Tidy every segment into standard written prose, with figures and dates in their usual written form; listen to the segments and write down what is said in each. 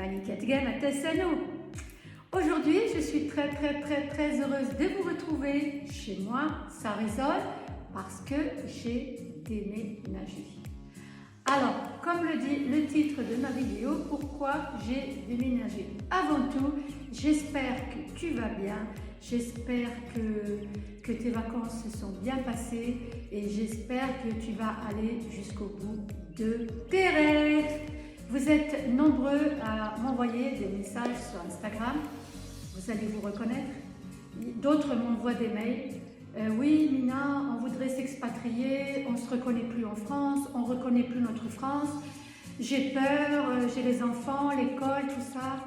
Maniket Game à Tessano. Aujourd'hui, je suis très heureuse de vous retrouver chez moi. Ça résonne parce que j'ai déménagé. Alors, comme le dit le titre de ma vidéo, pourquoi j'ai déménagé? Avant tout, j'espère que tu vas bien. J'espère que tes vacances se sont bien passées et j'espère que tu vas aller jusqu'au bout de tes rêves. Vous êtes nombreux à m'envoyer des messages sur Instagram, vous allez vous reconnaître. D'autres m'envoient des mails. Oui, Nina, on voudrait s'expatrier, on ne se reconnaît plus en France, on ne reconnaît plus notre France. J'ai peur, j'ai les enfants, l'école, tout ça.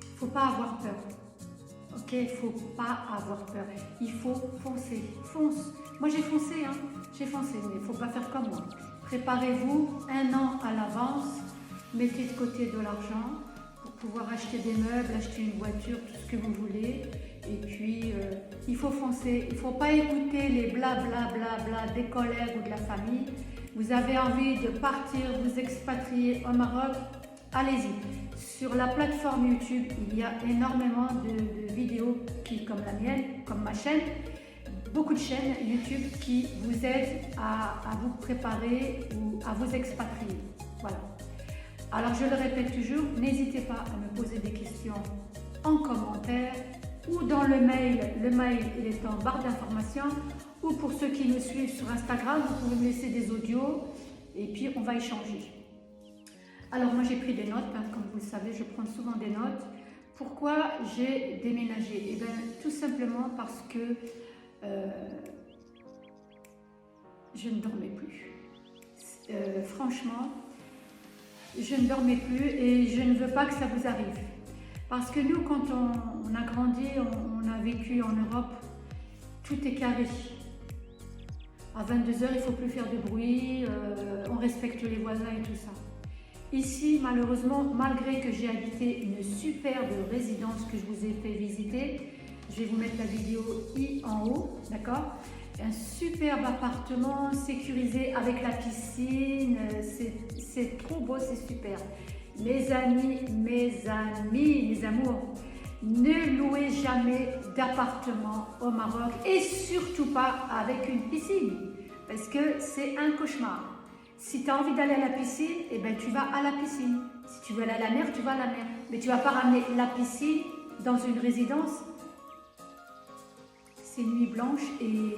Il ne faut pas avoir peur. Ok, il ne faut pas avoir peur. Il faut foncer. Fonce. Moi, j'ai foncé, hein. J'ai foncé, mais il ne faut pas faire comme moi. Préparez-vous 1 an à l'avance. Mettez de côté de l'argent pour pouvoir acheter des meubles, acheter une voiture, tout ce que vous voulez. Et puis, il faut foncer. Il ne faut pas écouter les blablabla des collègues ou de la famille. Vous avez envie de partir, vous expatrier au Maroc, allez-y. Sur la plateforme YouTube, il y a énormément de vidéos comme la mienne, comme ma chaîne. Beaucoup de chaînes YouTube qui vous aident à vous préparer ou à vous expatrier. Voilà. Alors je le répète toujours, n'hésitez pas à me poser des questions en commentaire ou dans le mail. Le mail il est en barre d'information, ou pour ceux qui me suivent sur Instagram, vous pouvez me laisser des audios et puis on va échanger. Alors moi j'ai pris des notes, hein, comme vous le savez, je prends souvent des notes. Pourquoi j'ai déménagé? Eh bien tout simplement parce que je ne dormais plus. Franchement, je ne dormais plus et je ne veux pas que ça vous arrive. Parce que nous, quand on a grandi, on a vécu en Europe, tout est carré. À 22 h, il ne faut plus faire de bruit, on respecte les voisins et tout ça. Ici, malheureusement, malgré que j'ai habité une superbe résidence que je vous ai fait visiter, je vais vous mettre la vidéo en haut, d'accord? Un superbe appartement sécurisé avec la piscine, c'est trop beau, c'est super. Mes amis, mes amours, ne louez jamais d'appartement au Maroc et surtout pas avec une piscine parce que c'est un cauchemar. Si tu as envie d'aller à la piscine, eh ben, tu vas à la piscine. Si tu veux aller à la mer, tu vas à la mer. Mais tu ne vas pas ramener la piscine dans une résidence. C'est nuit blanche et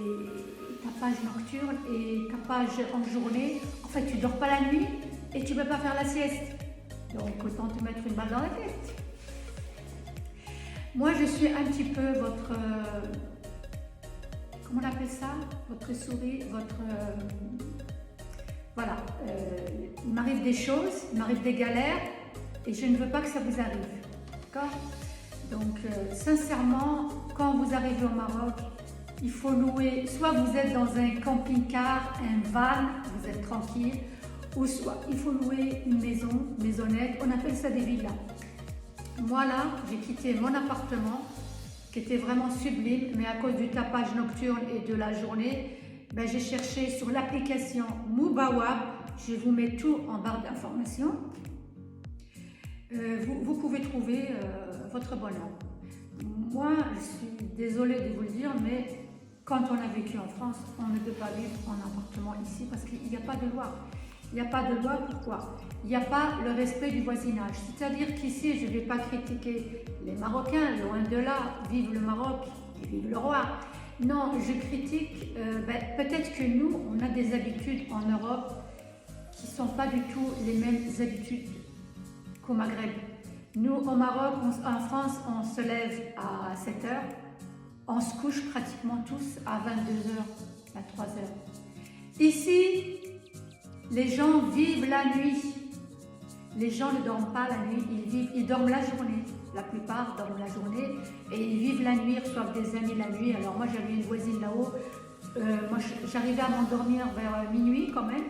tapage nocturne et tapage en journée. En fait, tu ne dors pas la nuit et tu ne peux pas faire la sieste. Donc, autant te mettre une balle dans la tête. Moi, je suis un petit peu votre... comment on appelle ça? Votre souris, votre... voilà. Il m'arrive des choses, il m'arrive des galères et je ne veux pas que ça vous arrive. D'accord? Donc, sincèrement, quand vous arrivez au Maroc, il faut louer, soit vous êtes dans un camping-car, un van, vous êtes tranquille, ou soit il faut louer une maisonnette, on appelle ça des villas. Moi là, j'ai quitté mon appartement, qui était vraiment sublime, mais à cause du tapage nocturne et de la journée, ben, j'ai cherché sur l'application Moubawab, je vous mets tout en barre d'information. Vous pouvez trouver votre bonheur. Moi, je suis désolée de vous le dire, mais quand on a vécu en France, on ne peut pas vivre en appartement ici parce qu'il n'y a pas de loi. Il n'y a pas de loi, pourquoi? Il n'y a pas le respect du voisinage. C'est-à-dire qu'ici, je ne vais pas critiquer les Marocains, loin de là, vive le Maroc et vive le roi. Non, je critique, peut-être que nous, on a des habitudes en Europe qui ne sont pas du tout les mêmes habitudes qu'au Maghreb. Nous, au Maroc, en France, on se lève à 7 h, on se couche pratiquement tous à 22 h, à 3 h. Ici, les gens vivent la nuit. Les gens ne dorment pas la nuit, ils dorment la journée. La plupart dorment la journée et ils vivent la nuit, reçoivent des amis la nuit. Alors moi, j'avais une voisine là-haut. Moi, j'arrivais à m'endormir vers minuit quand même.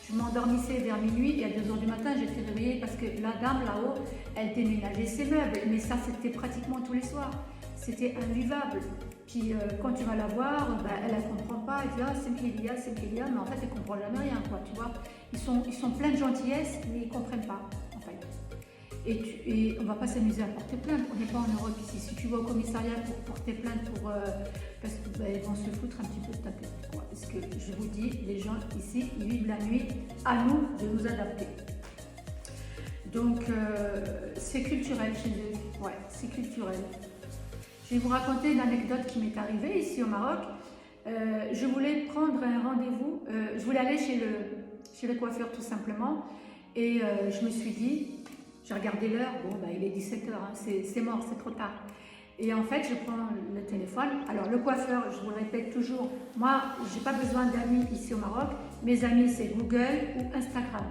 Je m'endormissais vers minuit et à 2 h du matin, j'étais réveillée parce que la dame là-haut, elle déménageait ses meubles. Mais ça, c'était pratiquement tous les soirs. C'était invivable. Puis quand tu vas la voir, elle ne comprend pas. Elle dit ah, c'est Mkilia, mais en fait, elle ne comprend jamais rien, quoi, tu vois. Ils sont pleins de gentillesse, mais ils ne comprennent pas, en fait. Et on ne va pas s'amuser à porter plainte. On n'est pas en Europe ici. Si tu vas au commissariat pour porter plainte, parce qu'ils vont se foutre un petit peu de ta tête, quoi. Parce que je vous dis, les gens ici, ils vivent la nuit. À nous de nous adapter. Donc, c'est culturel chez eux. Ouais, c'est culturel. Je vais vous raconter une anecdote qui m'est arrivée ici au Maroc. Je voulais prendre un rendez-vous. Je voulais aller chez le coiffeur tout simplement. Et je me suis dit, j'ai regardé l'heure, bon, bah, il est 17h, hein, c'est mort, c'est trop tard. Et en fait, je prends le téléphone. Alors, le coiffeur, je vous le répète toujours, moi, je n'ai pas besoin d'amis ici au Maroc. Mes amis, c'est Google ou Instagram.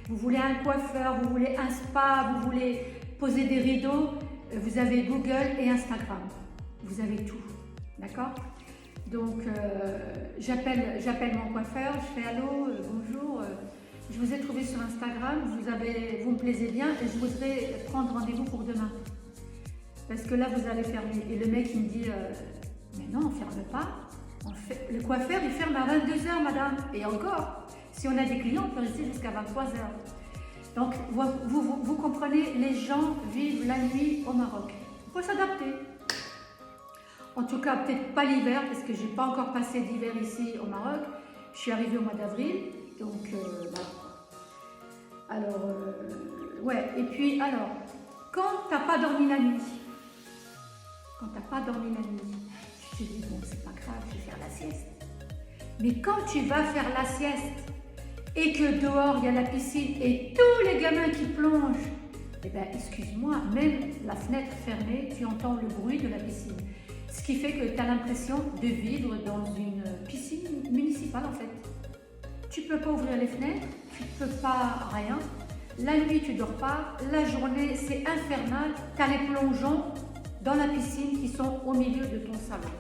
Vous voulez un coiffeur, vous voulez un spa, vous voulez poser des rideaux, vous avez Google et Instagram. Vous avez tout, d'accord? Donc, j'appelle mon coiffeur, je fais allô, bonjour. Je vous ai trouvé sur Instagram, vous me plaisez bien et je voudrais prendre rendez-vous pour demain. Parce que là, vous allez fermer. Et le mec, il me dit, mais non, on ne ferme pas. Le coiffeur, il ferme à 22h, madame. Et encore, si on a des clients, on peut rester jusqu'à 23h. Donc, vous comprenez, les gens vivent la nuit au Maroc. Il faut s'adapter. En tout cas, peut-être pas l'hiver, parce que je n'ai pas encore passé d'hiver ici au Maroc. Je suis arrivée au mois d'avril. Donc, voilà. Alors, ouais, et puis, alors, quand tu n'as pas dormi la nuit, tu te dis, bon, c'est pas grave, je vais faire la sieste. Mais quand tu vas faire la sieste et que dehors, il y a la piscine et tous les gamins qui plongent, eh bien, excuse-moi, même la fenêtre fermée, tu entends le bruit de la piscine. Ce qui fait que tu as l'impression de vivre dans une piscine municipale, en fait. Tu ne peux pas ouvrir les fenêtres, tu ne peux pas rien. La nuit, tu ne dors pas. La journée, c'est infernal. Tu as les plongeons dans la piscine qui sont au milieu de ton salon.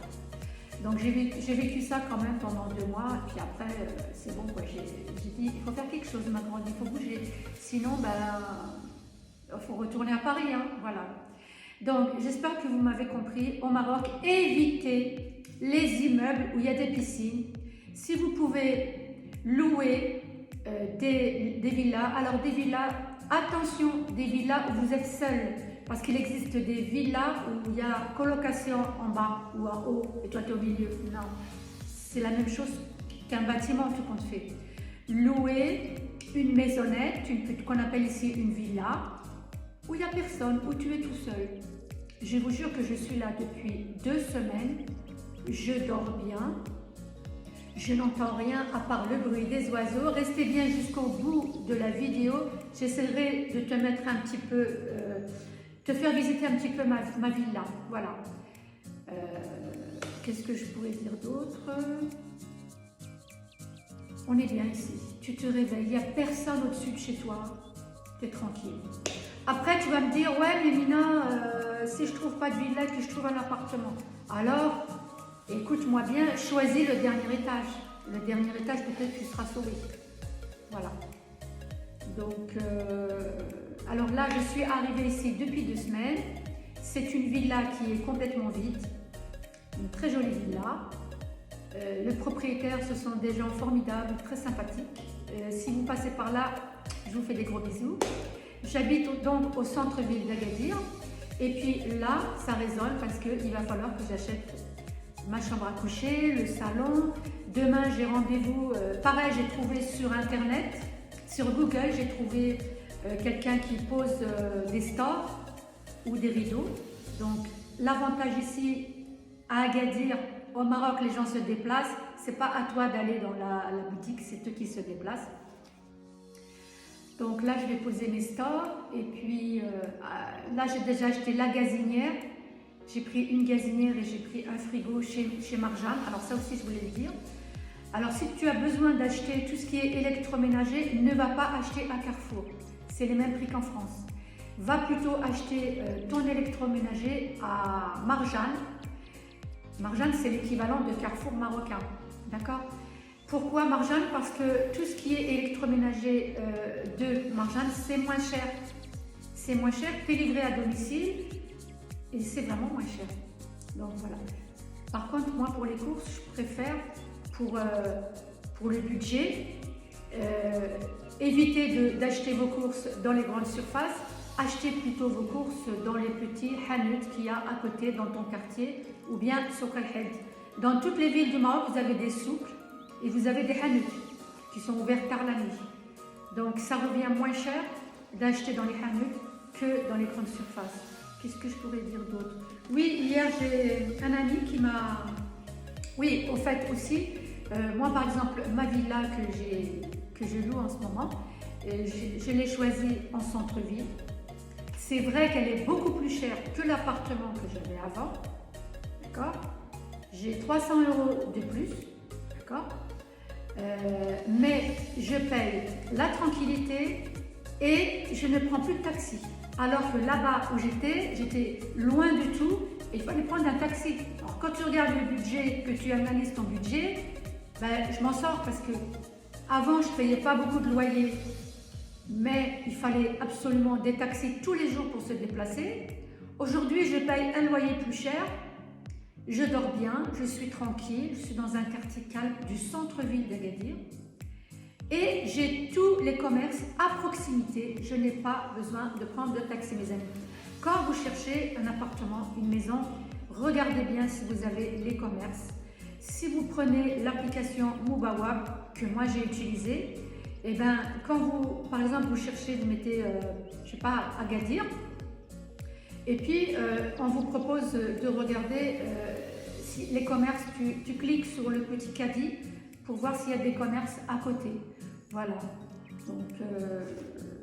Donc, j'ai vécu ça quand même pendant 2 mois. Et puis après, c'est bon, quoi. J'ai dit, il faut faire quelque chose, ma grande, il faut bouger. Sinon, il faut retourner à Paris, hein, voilà. Donc, j'espère que vous m'avez compris. Au Maroc, évitez les immeubles où il y a des piscines. Si vous pouvez louer des villas. Alors des villas, attention, des villas où vous êtes seul, parce qu'il existe des villas où il y a colocation en bas ou en haut et toi tu es au milieu. Non, c'est la même chose qu'un bâtiment tout compte fait. Louer une maisonnette, qu'on appelle ici une villa, où il n'y a personne, où tu es tout seul. Je vous jure que je suis là depuis 2 semaines, je dors bien. Je n'entends rien à part le bruit des oiseaux. Restez bien jusqu'au bout de la vidéo. J'essaierai de te mettre un petit peu, te faire visiter un petit peu ma villa. Voilà. Qu'est-ce que je pourrais dire d'autre? On est bien ici. Tu te réveilles, il n'y a personne au-dessus de chez toi. Tu es tranquille. Après, tu vas me dire, ouais, mais Mina, si je ne trouve pas de villa, que je trouve un appartement. Alors, écoute-moi bien, choisis le dernier étage. Le dernier étage, peut-être tu seras sauvé. Voilà. Donc, alors là, je suis arrivée ici depuis 2 semaines. C'est une villa qui est complètement vide. Une très jolie villa. Le propriétaire, ce sont des gens formidables, très sympathiques. Si vous passez par là, je vous fais des gros bisous. J'habite donc au centre-ville d'Agadir. Et puis là, ça résonne parce qu'il va falloir que j'achète ma chambre à coucher, le salon. Demain, j'ai rendez-vous. Pareil, j'ai trouvé sur Internet, sur Google, j'ai trouvé quelqu'un qui pose des stores ou des rideaux. Donc, l'avantage ici, à Agadir, au Maroc, les gens se déplacent. C'est pas à toi d'aller dans la boutique, c'est eux qui se déplacent. Donc là, je vais poser mes stores. Et puis, là, j'ai déjà acheté la gazinière. J'ai pris une gazinière et j'ai pris un frigo chez Marjane. Alors ça aussi, je voulais le dire. Alors, si tu as besoin d'acheter tout ce qui est électroménager, ne va pas acheter à Carrefour. C'est les mêmes prix qu'en France. Va plutôt acheter ton électroménager à Marjane. Marjane, c'est l'équivalent de Carrefour marocain. D'accord? Pourquoi Marjane? Parce que tout ce qui est électroménager de Marjane, c'est moins cher. C'est moins cher, tu es livré à domicile et c'est vraiment moins cher. Donc voilà. Par contre, moi pour les courses, je préfère pour le budget, éviter d'acheter vos courses dans les grandes surfaces. achetez plutôt vos courses dans les petits hanout qu'il y a à côté dans ton quartier ou bien souk el-Had. Dans toutes les villes du Maroc, vous avez des souks et vous avez des hanout qui sont ouverts tard la nuit. Donc ça revient moins cher d'acheter dans les hanout que dans les grandes surfaces. Qu'est-ce que je pourrais dire d'autre? Oui, hier j'ai un ami qui m'a... Oui, au fait aussi, moi par exemple, ma villa que je loue en ce moment, je l'ai choisie en centre-ville. C'est vrai qu'elle est beaucoup plus chère que l'appartement que j'avais avant, d'accord? J'ai 300 € de plus, d'accord? Mais je paye la tranquillité et je ne prends plus de taxi. Alors que là-bas où j'étais loin du tout et il fallait prendre un taxi. Alors quand tu regardes le budget, que tu analyses ton budget, ben, je m'en sors parce que avant je ne payais pas beaucoup de loyer, mais il fallait absolument des taxis tous les jours pour se déplacer. Aujourd'hui, je paye un loyer plus cher, je dors bien, je suis tranquille, je suis dans un quartier calme du centre-ville d'Agadir. Et j'ai tous les commerces à proximité, je n'ai pas besoin de prendre de taxi, mes amis. Quand vous cherchez un appartement, une maison, regardez bien si vous avez les commerces. Si vous prenez l'application Moubawab, que moi j'ai utilisée, et bien quand vous, par exemple, vous cherchez, vous mettez, je sais pas, Agadir, et puis on vous propose de regarder si les commerces, tu cliques sur le petit caddie pour voir s'il y a des commerces à côté. Voilà, donc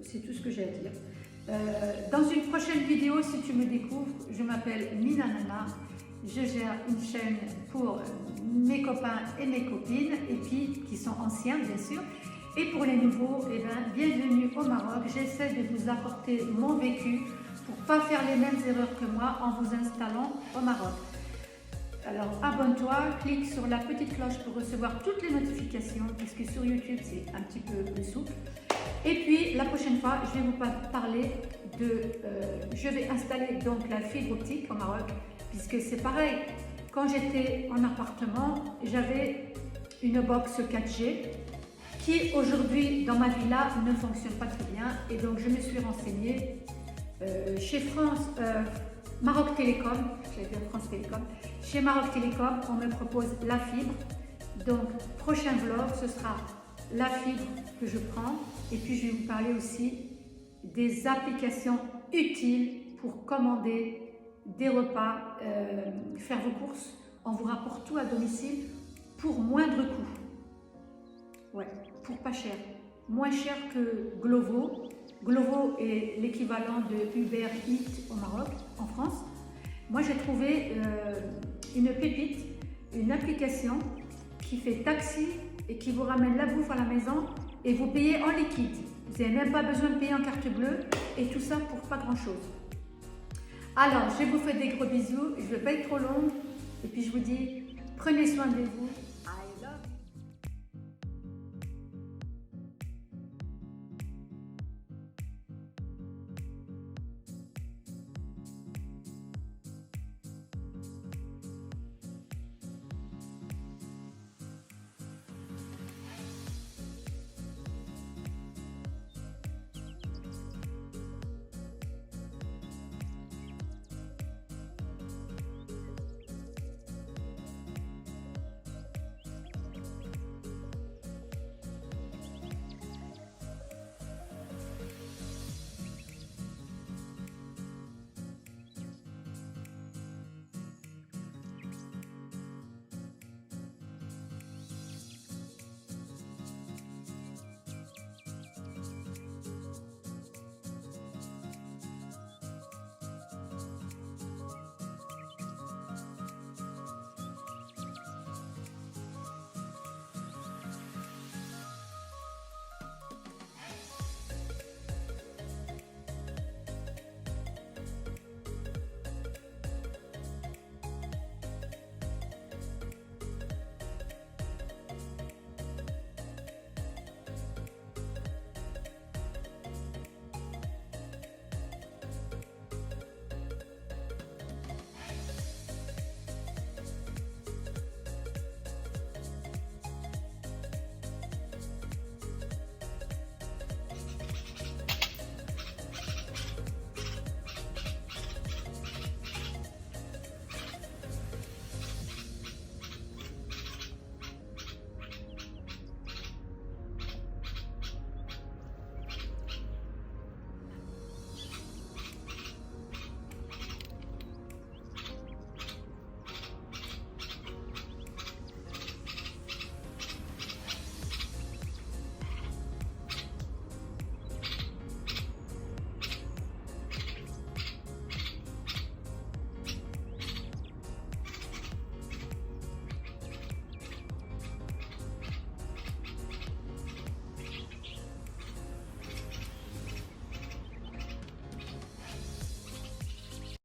c'est tout ce que j'ai à dire. Dans une prochaine vidéo, si tu me découvres, je m'appelle Mina Nana, je gère une chaîne pour mes copains et mes copines, et puis qui sont anciens bien sûr. Et pour les nouveaux, eh bien, bienvenue au Maroc, j'essaie de vous apporter mon vécu pour ne pas faire les mêmes erreurs que moi en vous installant au Maroc. Alors abonne-toi, clique sur la petite cloche pour recevoir toutes les notifications parce que sur YouTube c'est un petit peu plus souple. Et puis la prochaine fois je vais vous parler de... je vais installer donc la fibre optique au Maroc puisque c'est pareil, quand j'étais en appartement j'avais une box 4G qui aujourd'hui dans ma villa ne fonctionne pas très bien et donc je me suis renseignée chez Maroc Télécom, j'allais dire France Télécom. Chez Maroc Télécom, on me propose la fibre. Donc, prochain vlog, ce sera la fibre que je prends. Et puis, je vais vous parler aussi des applications utiles pour commander des repas, faire vos courses. On vous rapporte tout à domicile pour moindre coût. Ouais, pour pas cher. Moins cher que Glovo. Glovo est l'équivalent de Uber Eats au Maroc, en France. Moi, j'ai trouvé une pépite, une application qui fait taxi et qui vous ramène la bouffe à la maison et vous payez en liquide. Vous n'avez même pas besoin de payer en carte bleue et tout ça pour pas grand-chose. Alors, je vous fais des gros bisous. Je ne vais pas être trop longue et puis je vous dis, prenez soin de vous.